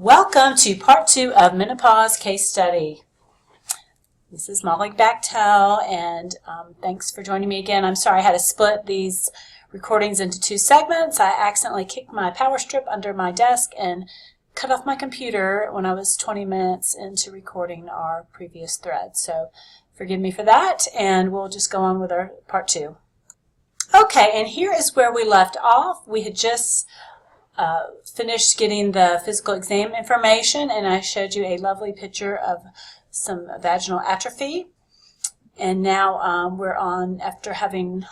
Welcome to part 2 of Menopause Case Study. This is Molly Bachtel, and thanks for joining me again. I'm sorry I had to split these recordings into 2 segments. I accidentally kicked my power strip under my desk and cut off my computer when I was 20 minutes into recording our previous thread. So forgive me for that, and we'll just go on with our part 2. Okay, and here is where we left off. We had just finished getting the physical exam information, and I showed you a lovely picture of some vaginal atrophy. And now we're on, after having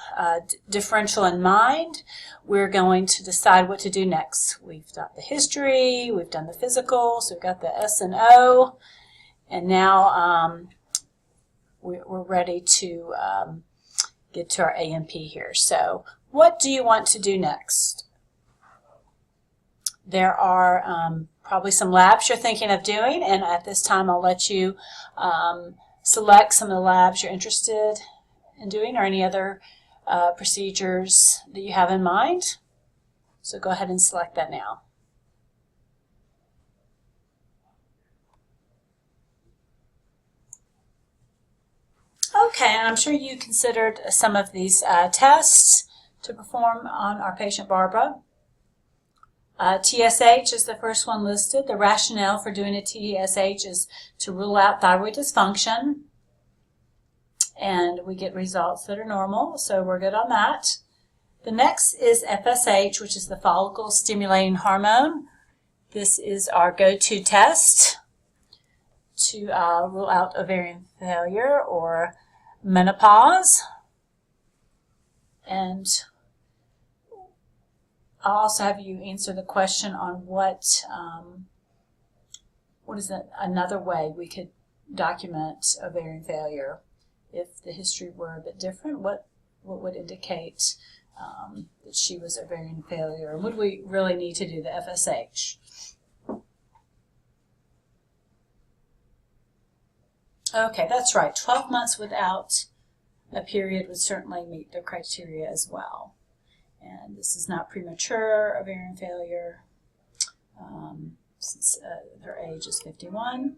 differential in mind, we're going to decide what to do next. We've got the history, we've done the physical, so we've got the S and O, and now we're ready to get to our A&P here. So what do you want to do next? There are probably some labs you're thinking of doing, and at this time I'll let you select some of the labs you're interested in doing or any other procedures that you have in mind. So go ahead and select that now. Okay, and I'm sure you considered some of these tests to perform on our patient Barbara. TSH is the first one listed. The rationale for doing a TSH is to rule out thyroid dysfunction, and we get results that are normal, so we're good on that. The next is FSH, which is the follicle stimulating hormone. This is our go-to test to rule out ovarian failure or menopause. And I'll also have you answer the question on what is another way we could document ovarian failure. If the history were a bit different, what would indicate that she was ovarian failure? And would we really need to do the FSH? Okay, that's right. 12 months without a period would certainly meet the criteria as well. And this is not premature ovarian failure since her age is 51.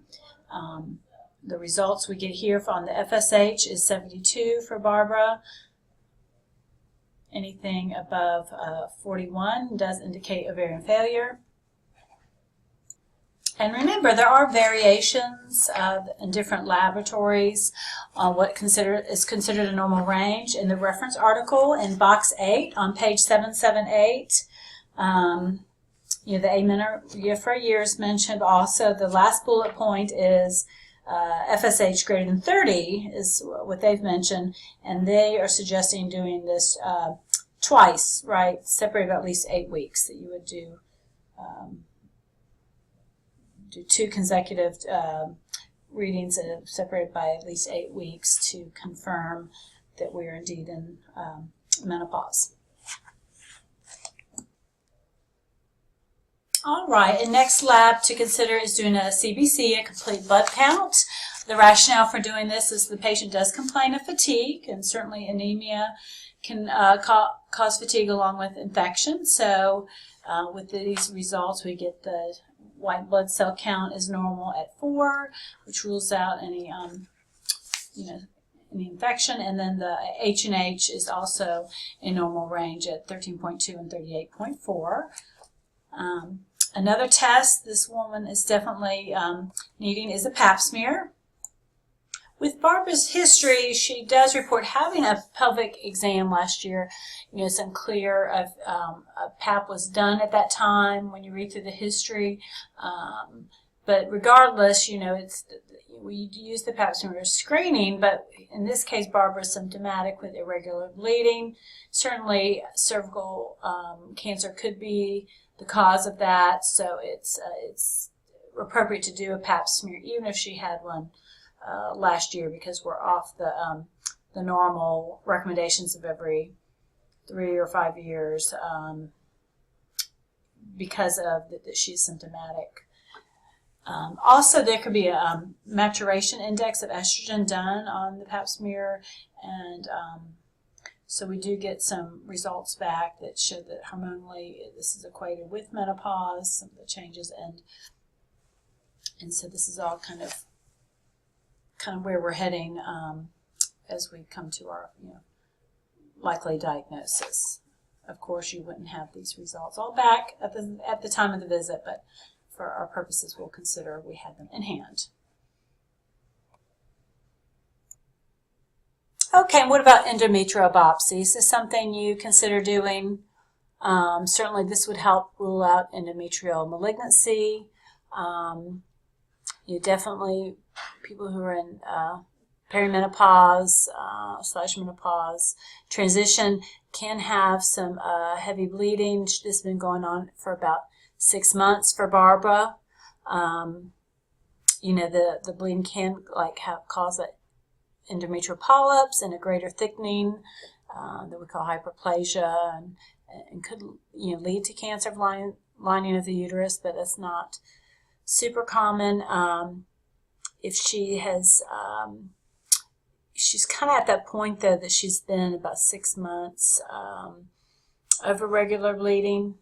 The results we get here on the FSH is 72 for Barbara. Anything above 41 does indicate ovarian failure. And remember, there are variations in different laboratories on what is considered a normal range. In the reference article in box 8 on page 778, the amenorrhea for a year is mentioned. Also, the last bullet point is FSH greater than 30 is what they've mentioned, and they are suggesting doing this twice, right, separated by at least 8 weeks, that you would do 2 consecutive readings separated by at least 8 weeks to confirm that we are indeed in menopause. All right, and next lab to consider is doing a CBC, a complete blood count. The rationale for doing this is the patient does complain of fatigue, and certainly anemia can cause fatigue along with infection. So with these results, we get the white blood cell count is normal at 4, which rules out any any infection, and then the H&H is also a normal range at 13.2 and 38.4. Another test this woman is definitely needing is a pap smear. With Barbara's history, she does report having a pelvic exam last year. It's unclear if a pap was done at that time when you read through the history. But regardless, we use the pap smear screening, but in this case, Barbara is symptomatic with irregular bleeding. Certainly, cervical cancer could be the cause of that, so it's appropriate to do a pap smear, even if she had one last year, because we're off the normal recommendations of every 3 or 5 years because of that she's symptomatic. Also, there could be a maturation index of estrogen done on the pap smear, and so we do get some results back that show that hormonally this is equated with menopause, some of the changes, and And so this is all kind of where we're heading as we come to our likely diagnosis. Of course, you wouldn't have these results all back at the time of the visit, but for our purposes, we'll consider we had them in hand. Okay, and what about endometrial biopsy? Is this something you consider doing? Certainly, this would help rule out endometrial malignancy. Definitely people who are in perimenopause / menopause transition can have some heavy bleeding. This has been going on for about 6 months for Barbara. The bleeding can cause endometrial polyps and a greater thickening that we call hyperplasia, and could lead to cancer of lining of the uterus, but that's not super common. If she has, she's kind of at that point though that she's been about 6 months over regular bleeding,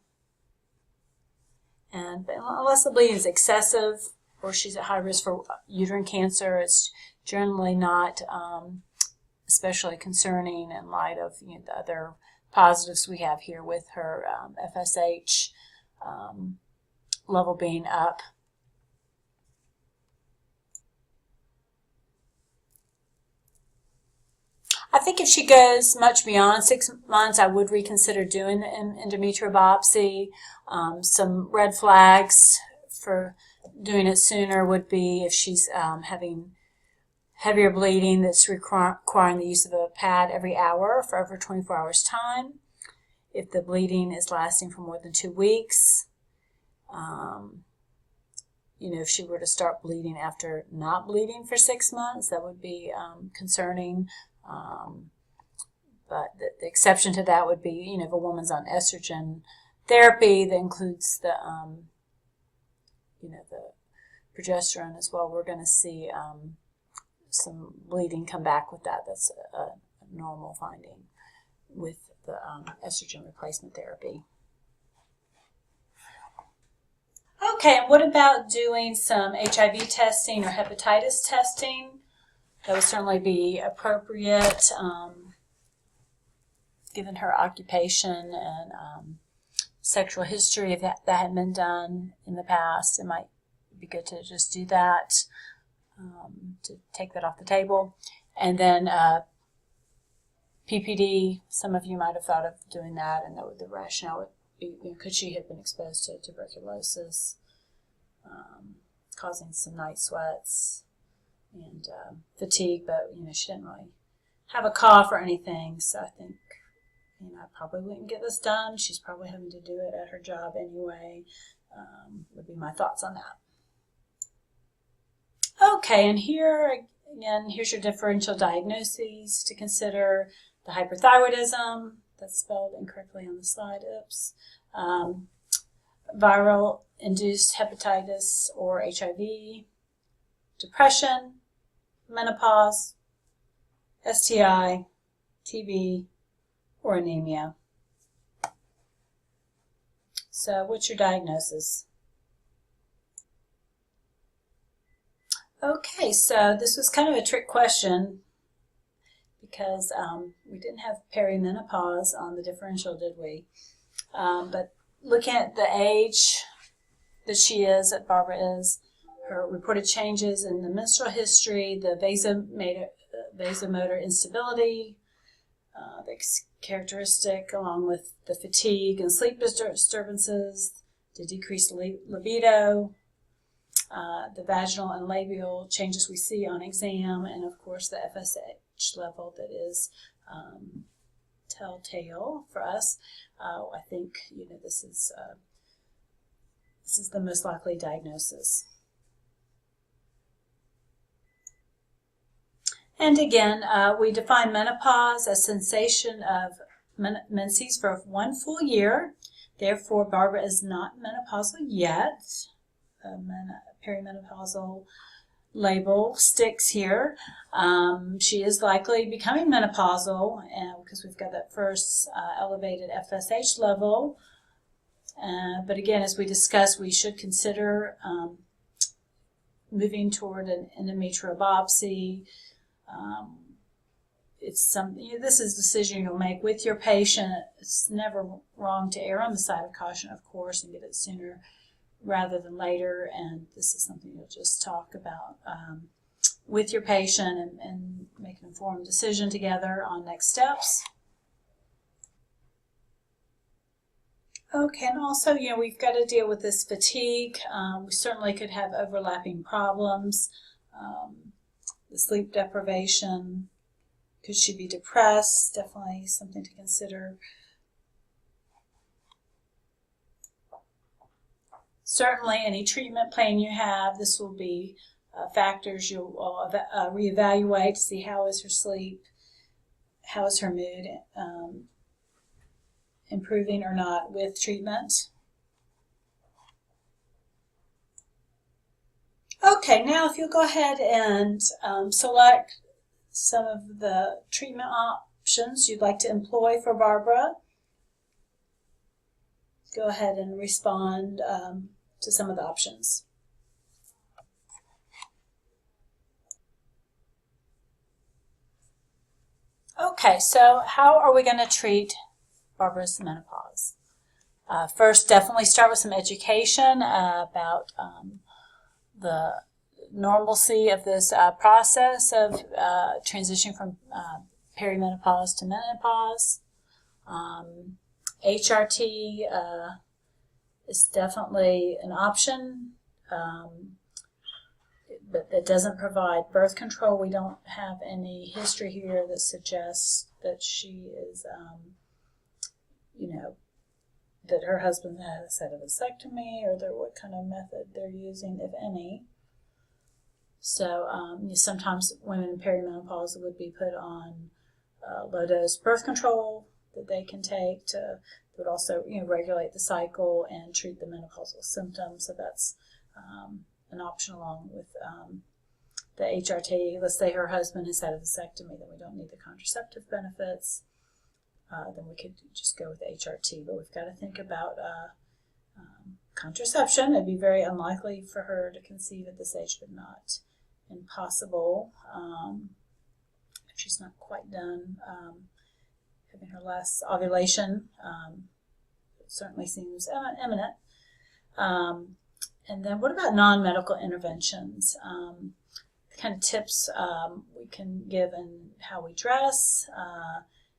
and unless the bleeding is excessive or she's at high risk for uterine cancer, it's generally not especially concerning in light of the other positives we have here with her FSH level being up. I think if she goes much beyond 6 months, I would reconsider doing an endometrial biopsy. Some red flags for doing it sooner would be if she's having heavier bleeding that's requiring the use of a pad every hour for over 24 hours time. If the bleeding is lasting for more than 2 weeks. If she were to start bleeding after not bleeding for 6 months, that would be concerning. But the exception to that would be, if a woman's on estrogen therapy that includes the progesterone as well, we're going to see some bleeding come back with that. That's a normal finding with the estrogen replacement therapy. Okay, and what about doing some HIV testing or hepatitis testing? That would certainly be appropriate given her occupation and sexual history. If that had been done in the past, it might be good to just do that, to take that off the table. And then PPD, some of you might have thought of doing that, and the rationale would be, could she have been exposed to tuberculosis, causing some night sweats and fatigue, but she didn't really have a cough or anything, so I think I probably wouldn't get this done. She's probably having to do it at her job anyway. Would be my thoughts on that. Okay, and here again, here's your differential diagnoses to consider: the hyperthyroidism, that's spelled incorrectly on the slide, oops, viral induced hepatitis or HIV, depression, menopause, STI, TB, or anemia. So what's your diagnosis? Okay, so this was kind of a trick question because we didn't have perimenopause on the differential, did we? But looking at the age that she is, that Barbara is, her reported changes in the menstrual history, the vasomotor instability, the characteristic, along with the fatigue and sleep disturbances, the decreased libido, the vaginal and labial changes we see on exam, and of course the FSH level that is telltale for us. I think this is the most likely diagnosis. And again, we define menopause as cessation of menses for 1 full year. Therefore, Barbara is not menopausal yet. Perimenopausal label sticks here. She is likely becoming menopausal because we've got that first elevated FSH level. But again, as we discussed, we should consider moving toward an endometrial biopsy. It's this is a decision you'll make with your patient. It's never wrong to err on the side of caution, of course, and get it sooner rather than later. And this is something you'll just talk about with your patient and make an informed decision together on next steps. Okay, and also, we've got to deal with this fatigue. We certainly could have overlapping problems. The sleep deprivation. Could she be depressed? Definitely something to consider. Certainly, any treatment plan you have, this will be factors you'll reevaluate to see how is her sleep, how is her mood, improving or not with treatment. Okay, now if you'll go ahead and select some of the treatment options you'd like to employ for Barbara. Go ahead and respond to some of the options. Okay, so how are we going to treat Barbara's menopause? First, definitely start with some education about the normalcy of this process of transitioning from perimenopause to menopause. HRT is definitely an option, but that doesn't provide birth control. We don't have any history here that suggests that she is, that her husband has had a vasectomy or what kind of method they're using, if any. So sometimes women in perimenopause would be put on low-dose birth control that they can take that would also regulate the cycle and treat the menopausal symptoms. So that's an option along with the HRT. Let's say her husband has had a vasectomy, then we don't need the contraceptive benefits. Then we could just go with HRT. But we've got to think about contraception. It'd be very unlikely for her to conceive at this age, but not impossible. If she's not quite done having her last ovulation, it certainly seems imminent. And then what about non-medical interventions? The kind of tips we can give in how we dress,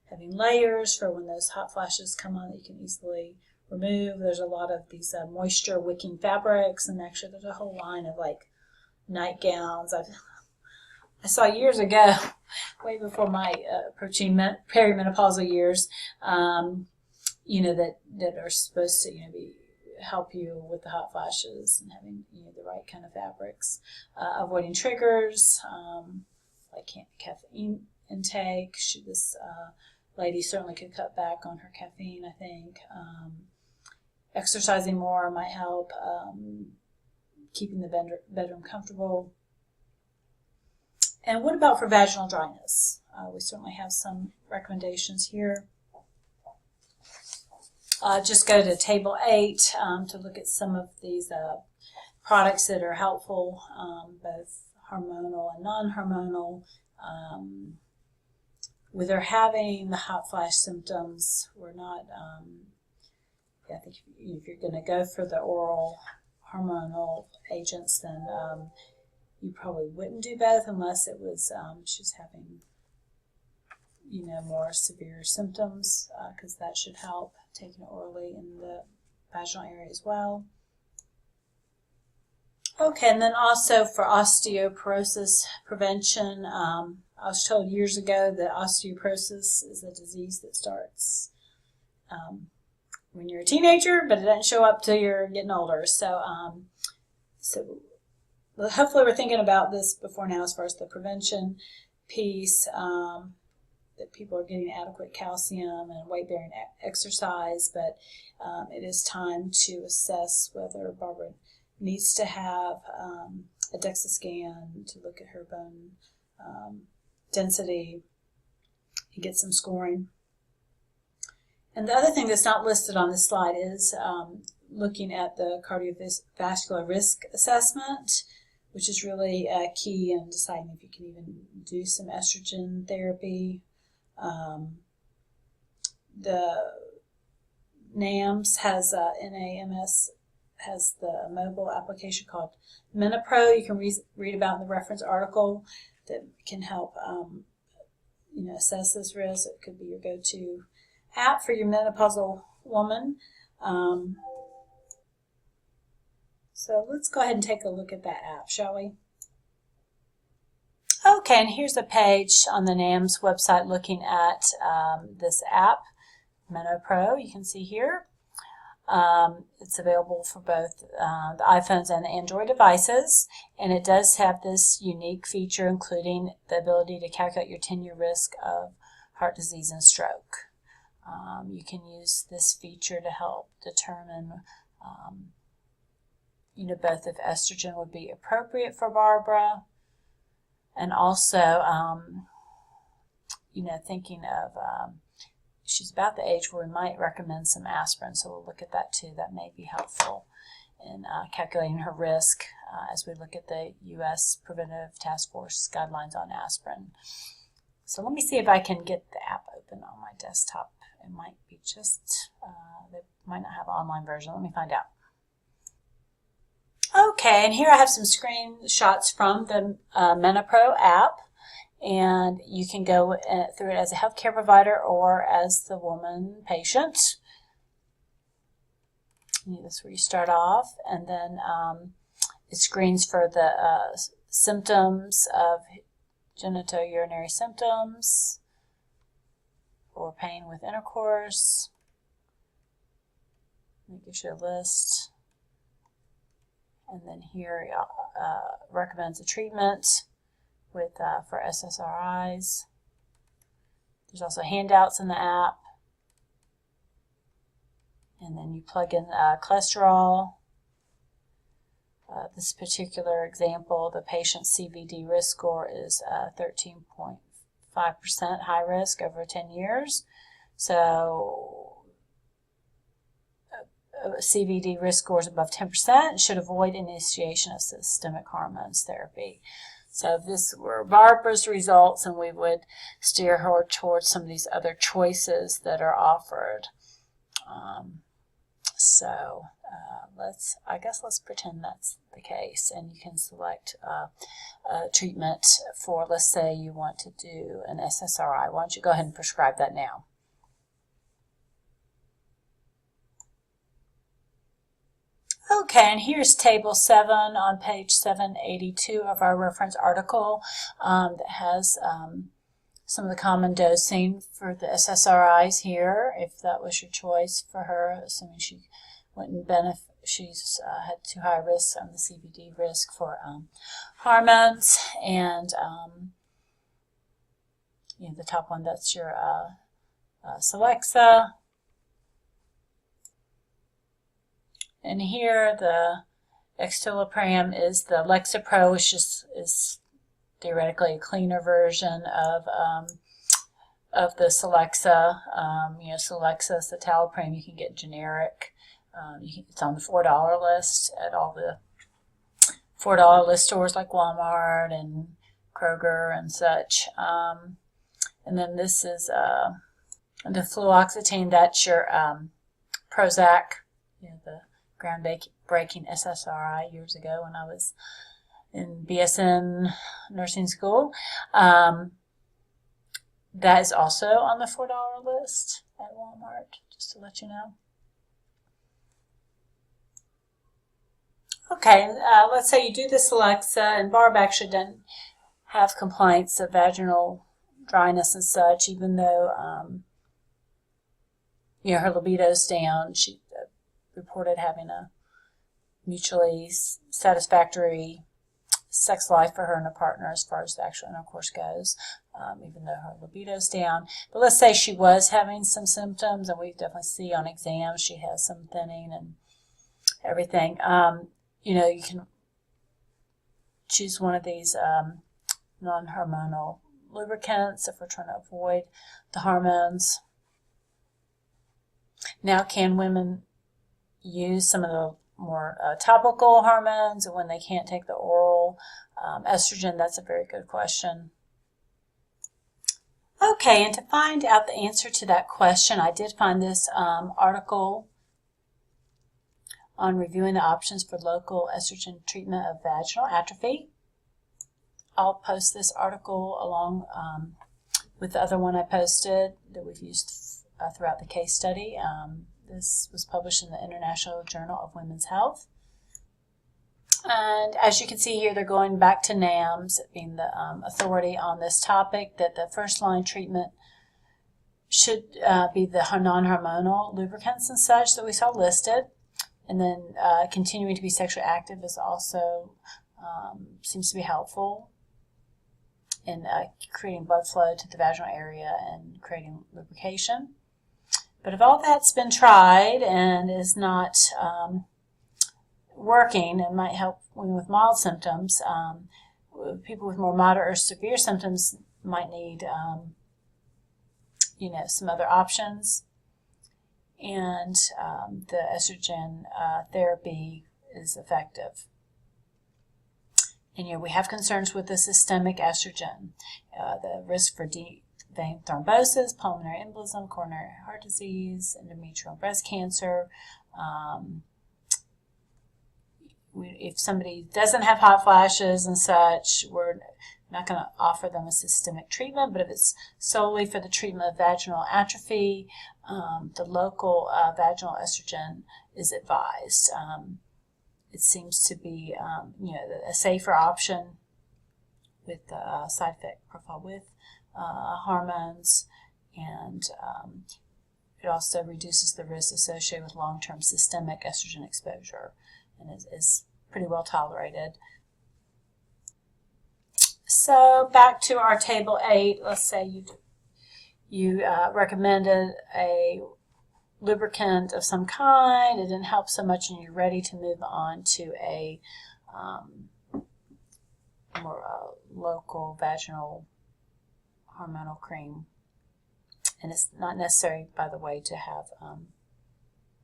having layers for when those hot flashes come on that you can easily remove. There's a lot of these moisture wicking fabrics, and actually there's a whole line of nightgowns. I saw years ago, way before my approaching perimenopausal years, that are supposed to help you with the hot flashes and having the right kind of fabrics, avoiding triggers like caffeine intake. This lady certainly could cut back on her caffeine, I think. Exercising more might help. Keeping the bedroom comfortable. And what about for vaginal dryness? We certainly have some recommendations here. Just go to Table 8 to look at some of these products that are helpful, both hormonal and non-hormonal. With her having the hot flash symptoms, we're not, I think if you're going to go for the oral hormonal agents, then you probably wouldn't do both unless it was she's having more severe symptoms, because that should help, taking it orally in the vaginal area as well. Okay, and then also for osteoporosis prevention, I was told years ago that osteoporosis is a disease that starts when you're a teenager, but it doesn't show up till you're getting older. So hopefully we're thinking about this before now as far as the prevention piece, that people are getting adequate calcium and weight-bearing exercise, but it is time to assess whether Barbara needs to have a DEXA scan to look at her bone density and get some scoring. And the other thing that's not listed on this slide is looking at the cardiovascular risk assessment. which is really key in deciding if you can even do some estrogen therapy. The NAMS has NAMS has the mobile application called Menopro. You can read about in the reference article that can help assess this risk. It could be your go-to app for your menopausal woman. So let's go ahead and take a look at that app, shall we? Okay, and here's a page on the NAMS website looking at this app, Menopro. You can see here. It's available for both the iPhones and the Android devices, and it does have this unique feature, including the ability to calculate your 10-year risk of heart disease and stroke. You can use this feature to help determine both if estrogen would be appropriate for Barbara, and also thinking of she's about the age where we might recommend some aspirin, so we'll look at that too. That may be helpful in calculating her risk as we look at the U.S. Preventive Task Force guidelines on aspirin. So let me see if I can get the app open on my desktop. It might be just, they might not have an online version. Let me find out. Okay, and here I have some screenshots from the Menopro app. And you can go through it as a healthcare provider or as the woman patient. That's where you start off, and then it screens for the symptoms of genitourinary symptoms or pain with intercourse. It gives you a list, and then here recommends a treatment with for SSRIs. There's also handouts in the app, and then you plug in cholesterol. This particular example, the patient's CVD risk score is 13.5% high risk over 10 years. So CVD risk scores above 10% should avoid initiation of systemic hormones therapy. So if this were Barbara's results, and we would steer her towards some of these other choices that are offered. Let's pretend that's the case, and you can select a treatment for, let's say you want to do an SSRI. Why don't you go ahead and prescribe that now? Okay, and here's Table 7 on page 782 of our reference article that has some of the common dosing for the SSRIs here, if that was your choice for her, assuming she wouldn't benefit. She's had too high risk on the CVD risk for hormones, and the top one, that's your Celexa. And here the Escitalopram is the Lexapro, which is theoretically a cleaner version of the Celexa. Celexa, citalopram, you can get generic. It's on the $4 list at all the $4 list stores like Walmart and Kroger and such. And then this is the fluoxetine. That's your Prozac, the groundbreaking SSRI years ago when I was in BSN nursing school. That is also on the $4 list at Walmart, just to let you know. Okay, let's say you do the Celexa, and Barb actually doesn't have complaints of vaginal dryness and such, even though her libido's down. She reported having a mutually satisfactory sex life for her and her partner as far as the actual intercourse goes, even though her libido's down. But let's say she was having some symptoms, and we definitely see on exams she has some thinning and everything. You can choose one of these non-hormonal lubricants if we're trying to avoid the hormones. Now, can women use some of the more topical hormones and when they can't take the oral estrogen? That's a very good question. Okay, and to find out the answer to that question, I did find this article on reviewing the options for local estrogen treatment of vaginal atrophy. I'll post this article along with the other one I posted that we've used throughout the case study. This was published in the International Journal of Women's Health. And as you can see here, they're going back to NAMS, being the authority on this topic, that the first-line treatment should be the non-hormonal lubricants and such that we saw listed. And then continuing to be sexually active is also seems to be helpful in creating blood flow to the vaginal area and creating lubrication. But if all that's been tried and is not working and might help women with mild symptoms, people with more moderate or severe symptoms might need some other options. And the estrogen therapy is effective. And we have concerns with the systemic estrogen, the risk for deep vein thrombosis, pulmonary embolism, coronary heart disease, endometrial breast cancer. If somebody doesn't have hot flashes and such, we're not going to offer them a systemic treatment, but if it's solely for the treatment of vaginal atrophy, the local vaginal estrogen is advised. It seems to be a safer option with the side effect profile with hormones, and it also reduces the risk associated with long-term systemic estrogen exposure, and is pretty well tolerated. So back to our table 8, let's say you recommended a lubricant of some kind, it didn't help so much, and you're ready to move on to a more local vaginal hormonal cream. And it's not necessary, by the way, to have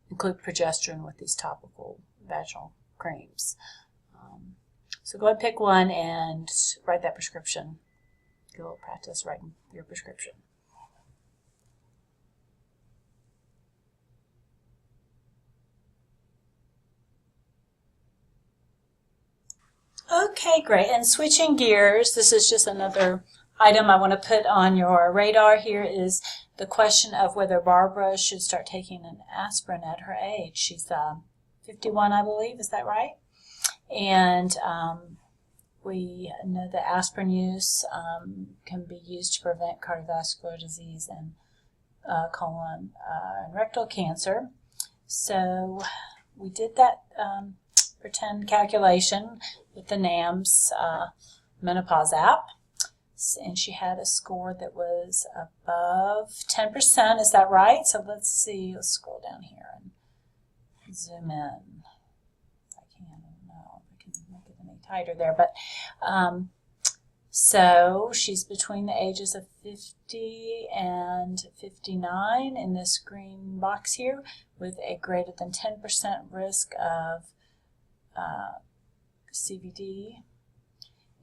include progesterone with these topical vaginal creams. So go ahead and pick one and write that prescription. Do a little practice writing your prescription. Okay, great. And switching gears, this is just another item I want to put on your radar here, is the question of whether Barbara should start taking an aspirin at her age. She's 51, I believe. Is that right? And we know that aspirin use can be used to prevent cardiovascular disease and colon and rectal cancer. So we did that pretend calculation with the NAMS Menopause app, and she had a score that was above 10%. Is that right? So let's see. Let's scroll down here and zoom in. If I can, I don't know if I can make it any tighter there, but so she's between the ages of 50 and 59 in this green box here, with a greater than 10% risk of CVD.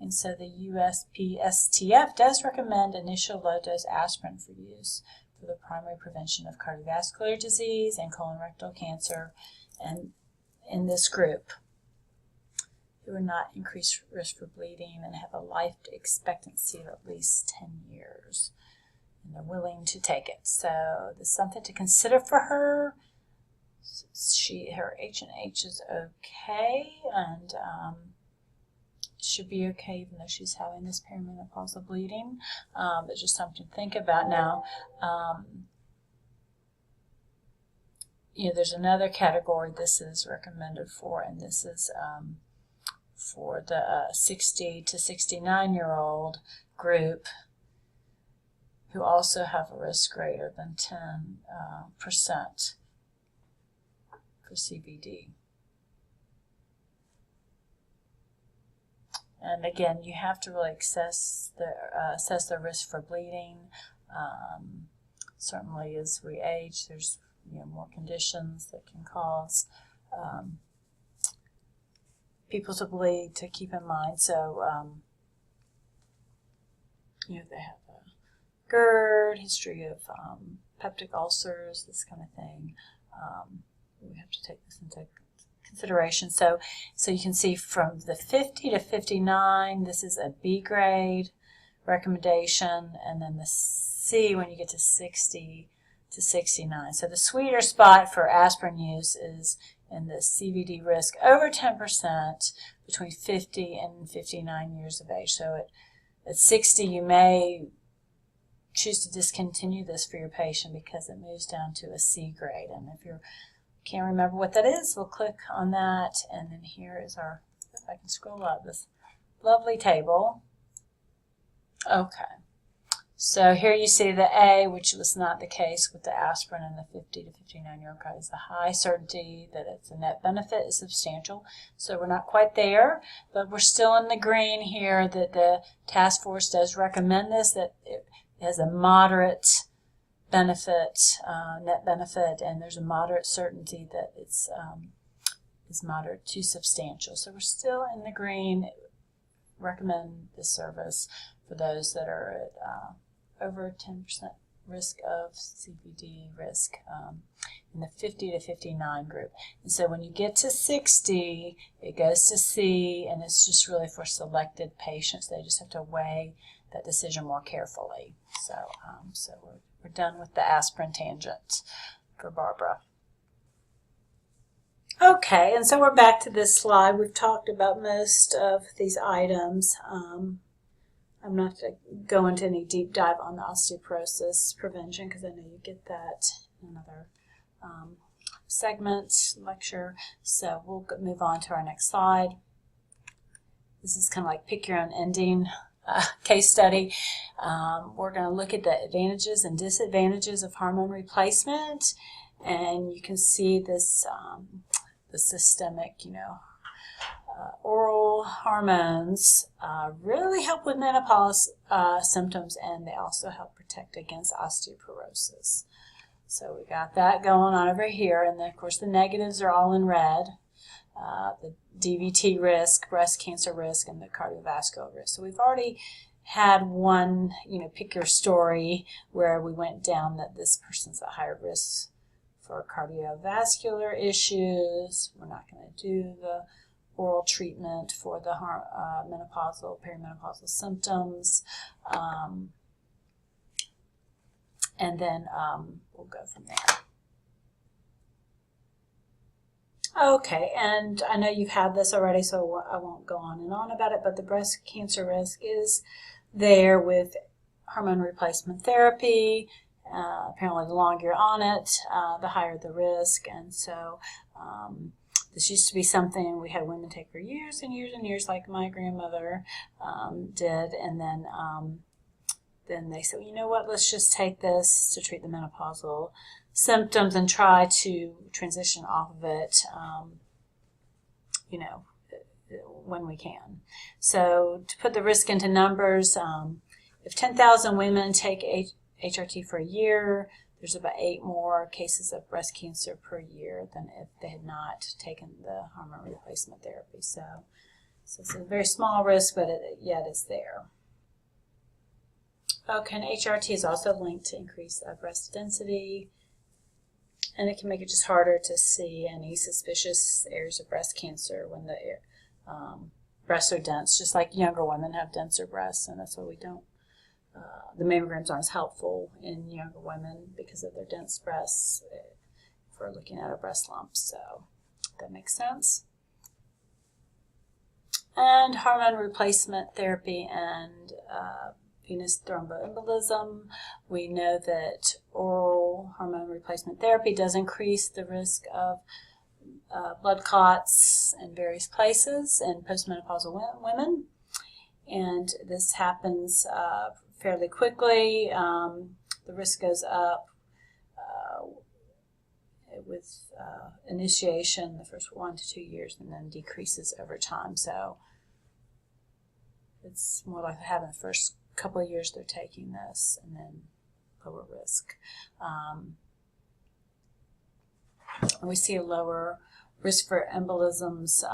And so the USPSTF does recommend initial low-dose aspirin for use for the primary prevention of cardiovascular disease and colorectal cancer, and in this group who are not increased risk for bleeding and have a life expectancy of at least 10 years, and they're willing to take it. So there's something to consider for her. Her H&H is okay, and should be okay even though she's having this perimenopausal bleeding. But just something to think about now. There's another category this is recommended for, and this is for the 60 to 69-year-old group who also have a risk greater than 10% for CVD. And again, you have to really assess the risk for bleeding. Certainly, as we age, there's more conditions that can cause people to keep in mind. So, they have a GERD, history of peptic ulcers, this kind of thing. We have to take this into consideration. So you can see from the 50 to 59, this is a B grade recommendation, and then the C when you get to 60 to 69. So the sweeter spot for aspirin use is in the CVD risk over 10% between 50 and 59 years of age. So at 60, you may choose to discontinue this for your patient because it moves down to a C grade. And if you can't remember what that is, we'll click on that. And then here is our, if I can scroll up, this lovely table. Okay. So here you see the A, which was not the case with the aspirin in the 50 to 59-year-old crowd, is the high certainty that it's a net benefit is substantial. So we're not quite there, but we're still in the green here that the task force does recommend this, that it has a moderate benefit, net benefit, and there's a moderate certainty that it's is moderate to substantial. So we're still in the green. Recommend this service for those that are at over 10% risk of CVD risk in the 50 to 59 group. And so when you get to 60, it goes to C, and it's just really for selected patients. They just have to weigh that decision more carefully. So, we're done with the aspirin tangent for Barbara. Okay, and so we're back to this slide. We've talked about most of these items. I'm not going to go into any deep dive on the osteoporosis prevention because I know you get that in another segment, lecture. So we'll move on to our next slide. This is kind of like pick your own ending case study. We're going to look at the advantages and disadvantages of hormone replacement, and you can see this the systemic, oral hormones really help with menopause symptoms, and they also help protect against osteoporosis. So we got that going on over here, and then of course the negatives are all in red. The DVT risk, breast cancer risk, and the cardiovascular risk. So we've already had one, pick your story where we went down that this person's at higher risk for cardiovascular issues. We're not going to do the oral treatment for the menopausal, perimenopausal symptoms. And then we'll go from there. Okay, and I know you've had this already, so I won't go on and on about it, but the breast cancer risk is there with hormone replacement therapy. Apparently, the longer you're on it, the higher the risk. And so this used to be something we had women take for years and years and years, like my grandmother did. And then they said, well, you know what, let's just take this to treat the menopausal symptoms and try to transition off of it, when we can. So to put the risk into numbers, if 10,000 women take HRT for a year, there's about 8 more cases of breast cancer per year than if they had not taken the hormone replacement therapy. So it's a very small risk, but yet it's there. Okay, and HRT is also linked to increase of breast density, and it can make it just harder to see any suspicious areas of breast cancer when the breasts are dense, just like younger women have denser breasts, and that's why we don't. The mammograms aren't as helpful in younger women because of their dense breasts if we're looking at a breast lump. So that makes sense. And hormone replacement therapy and venous thromboembolism. We know that oral hormone replacement therapy does increase the risk of blood clots in various places in postmenopausal women. And this happens fairly quickly. The risk goes up with initiation the first 1 to 2 years, and then decreases over time. So it's more like having the first couple of years they're taking this, and then lower risk. And we see a lower risk for embolisms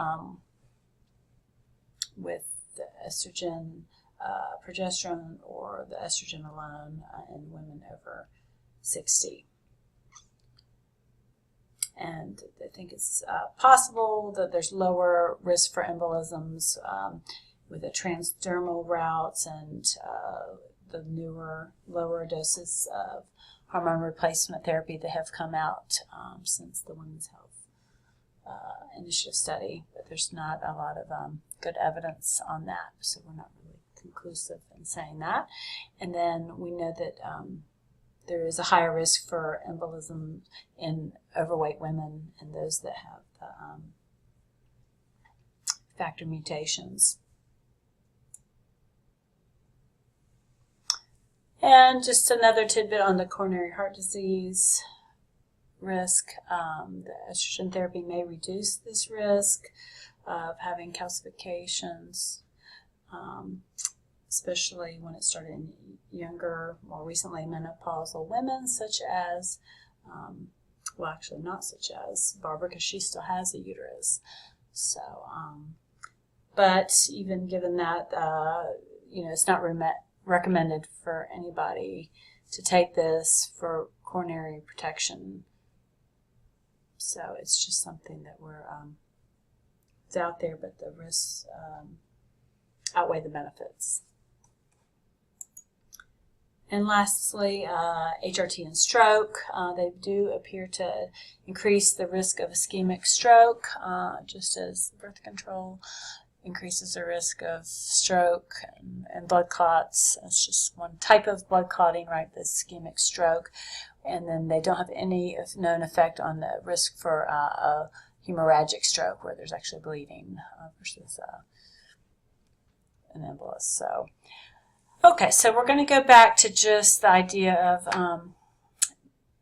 estrogen, progesterone, or the estrogen alone in women over 60. And I think it's possible that there's lower risk for embolisms with the transdermal routes and the newer, lower doses of hormone replacement therapy that have come out since the Women's Health Initiative study. But there's not a lot of good evidence on that, so we're not really conclusive in saying that. And then we know that there is a higher risk for embolism in overweight women and those that have the factor mutations. And just another tidbit on the coronary heart disease risk. The estrogen therapy may reduce this risk of having calcifications, especially when it started in younger, more recently menopausal women, such as, well, actually not such as Barbara, because she still has a uterus. So, but even given that, it's not recommended for anybody to take this for coronary protection. So it's just something that it's out there, but the risks outweigh the benefits. And lastly, HRT and stroke. They do appear to increase the risk of ischemic stroke, just as birth control increases the risk of stroke and blood clots. It's just one type of blood clotting, right, the ischemic stroke. And then they don't have any known effect on the risk for a hemorrhagic stroke, where there's actually bleeding versus an embolus. So, okay, so we're going to go back to just the idea of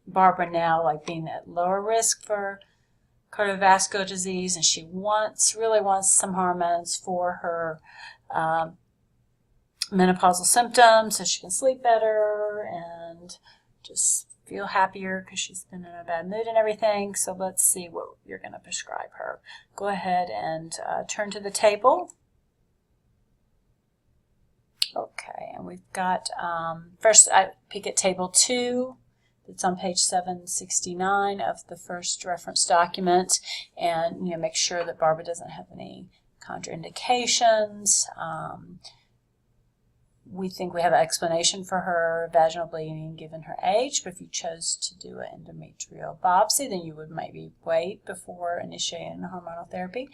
Barbara now like being at lower risk for cardiovascular disease, and she really wants some hormones for her menopausal symptoms so she can sleep better and just feel happier because she's been in a bad mood and everything. So let's see what you're going to prescribe her. Go ahead and turn to the table. Okay, and we've got, first I peek at table 2. It's on page 769 of the first reference document, and make sure that Barbara doesn't have any contraindications. We think we have an explanation for her vaginal bleeding given her age, but if you chose to do an endometrial biopsy, then you would maybe wait before initiating hormonal therapy.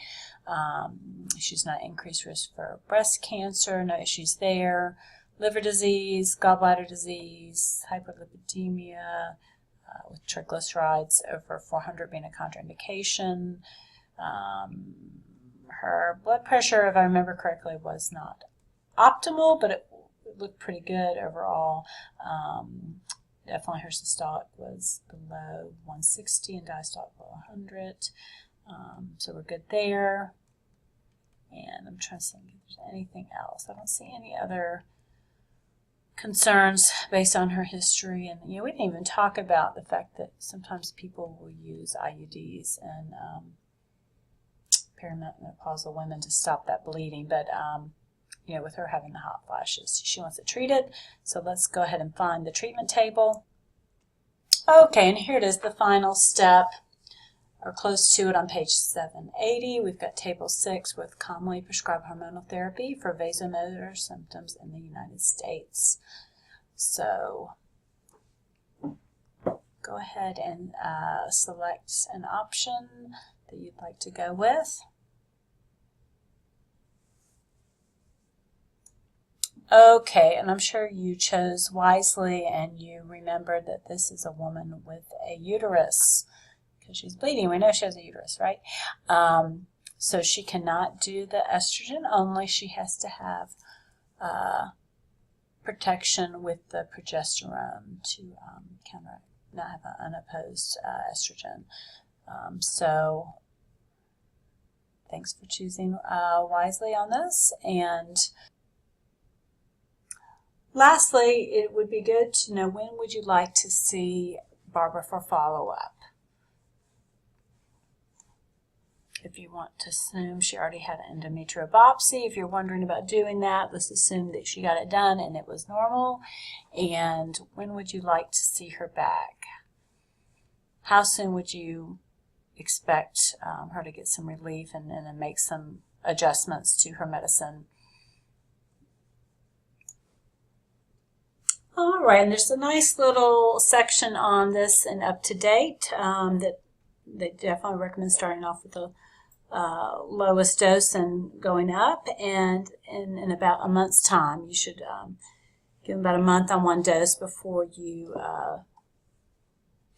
She's not increased risk for breast cancer, no issues there. Liver disease, gallbladder disease, hyperlipidemia, with triglycerides over 400 being a contraindication. Her blood pressure, if I remember correctly, was not optimal, but it looked pretty good overall. Definitely her systolic was below 160 and diastolic below 100. So we're good there. And I'm trying to think if there's anything else. I don't see any other concerns based on her history. And we didn't even talk about the fact that sometimes people will use IUDs and perimenopausal women to stop that bleeding. But with her having the hot flashes, she wants it treated. So let's go ahead and find the treatment table. Okay, and here it is, the final step, or close to it on page 780. We've got table 6 with commonly prescribed hormonal therapy for vasomotor symptoms in the United States. So go ahead and select an option that you'd like to go with. Okay, and I'm sure you chose wisely and you remembered that this is a woman with a uterus because she's bleeding. We know she has a uterus, right? So she cannot do the estrogen only. She has to have protection with the progesterone to counteract, not have an unopposed estrogen. So thanks for choosing wisely on this. And lastly, it would be good to know, when would you like to see Barbara for follow-up? if you want to assume she already had an endometrial biopsy. If you're wondering about doing that, let's assume that she got it done and it was normal. And when would you like to see her back? How soon would you expect her to get some relief and then make some adjustments to her medicine? All right, and there's a nice little section on this and up to date that they definitely recommend starting off with the lowest dose and going up, and in about a month's time you should give them about a month on one dose before you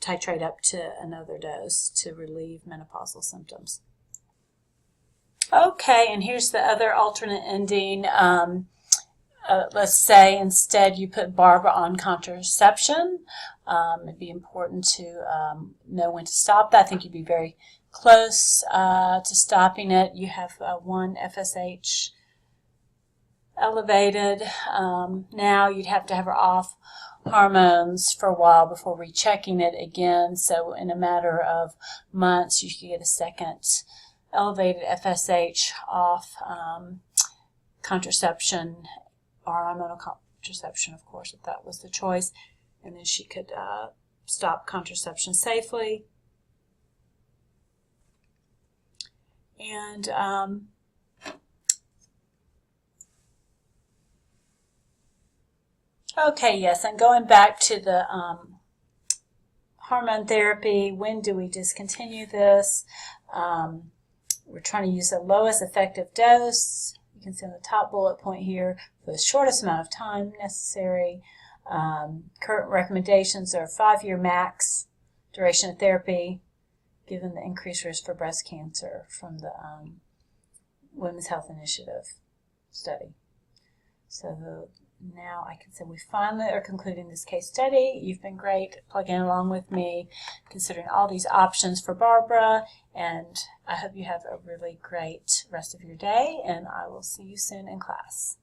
titrate up to another dose to relieve menopausal symptoms. Okay, and here's the other alternate ending. Let's say instead you put Barbara on contraception. It'd be important to know when to stop that. I think you'd be very close to stopping it. You have one FSH elevated. Now you'd have to have her off hormones for a while before rechecking it again. So in a matter of months, you could get a second elevated FSH off contraception or hormonal contraception, of course, if that was the choice. And then she could stop contraception safely. And okay, yes, and going back to the hormone therapy, when do we discontinue this? We're trying to use the lowest effective dose. You can see on the top bullet point here, for the shortest amount of time necessary. Current recommendations are 5-year max duration of therapy, given the increased risk for breast cancer from the Women's Health Initiative study. So now I can say we finally are concluding this case study. You've been great plugging along with me, considering all these options for Barbara, and I hope you have a really great rest of your day, and I will see you soon in class.